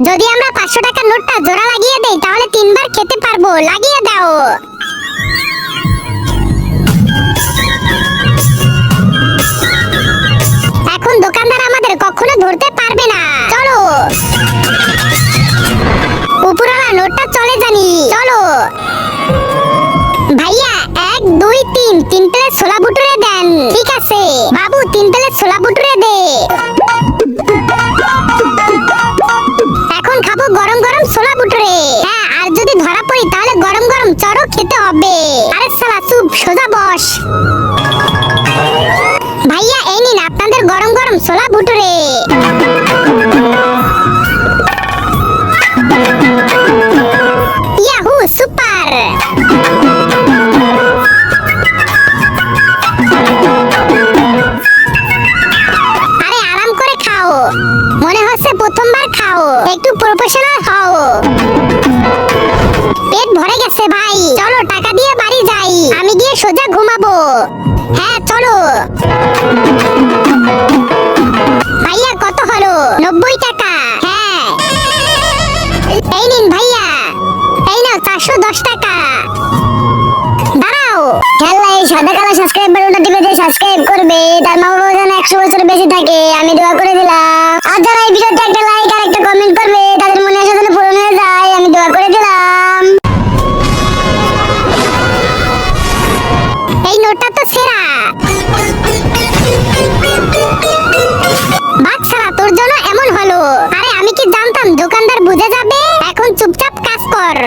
যদি আমরা 500 টাকার নোটটা জোড়া লাগিয়ে দেই তাহলে 3 বার খেতে পারবো। লাগিয়ে দাও। এখন দোকানদার আমাদের কখনো ধরতে পারবে না। চলো উপরওয়ালা নোটটা চলে জানি। চলো ভাইয়া 1 2 3 3 প্লেট ছোলা ভুটুরে দেন। ঠিক আছে বাবু, 3 প্লেট ছোলা ভুটুরে দে। এখন খাবো গরম গরম ছোলা ভুটুরে। হ্যাঁ, আর যদি ধরা পড়ি তাহলে গরম গরম চড়ক খেতে হবে। আরে শালা চুপ, সোজা বস। ভাইয়া এই নিন আপনাদের গরম গরম ছোলা ভুটুরে। Yahoo, super. আরে আরাম করে খাও, মনে হচ্ছে প্রথমবার খাও, একটু প্রফেশনাল হও। পেট ভরে গেছে ভাই, চলো টাকা দিয়ে বাড়ি যাই। আমি গিয়ে সোজা ঘুমাবো। হ্যাঁ চলো। ভাইয়া কত হলো? 90 টাকা। হ্যাঁ এই নিন ভাইয়া, এই নাও 410 টাকা। দাঁড়াও, খেলা এই সাদা কালো সাবস্ক্রাইব বাটনটা টিপে দিয়ে সাবস্ক্রাইব করবে, তার মা বাবা যেন 100 বছর বেঁচে থাকে, আমি দোয়া করে দিলাম। আর যারা এই ভিডিওতে একটা লাইক আর একটা কমেন্ট করবে তাদের মনে আশা যেন পূরণ হয়ে যায়, আমি দোয়া করে দিলাম। এই নোটটা তো সেরা। বাচ্চারা তোর জন্য এমন হলো। আরে আমি কি জানতাম দোকানদার বুঝে যাবে। এখন চুপচাপ কাজ কর।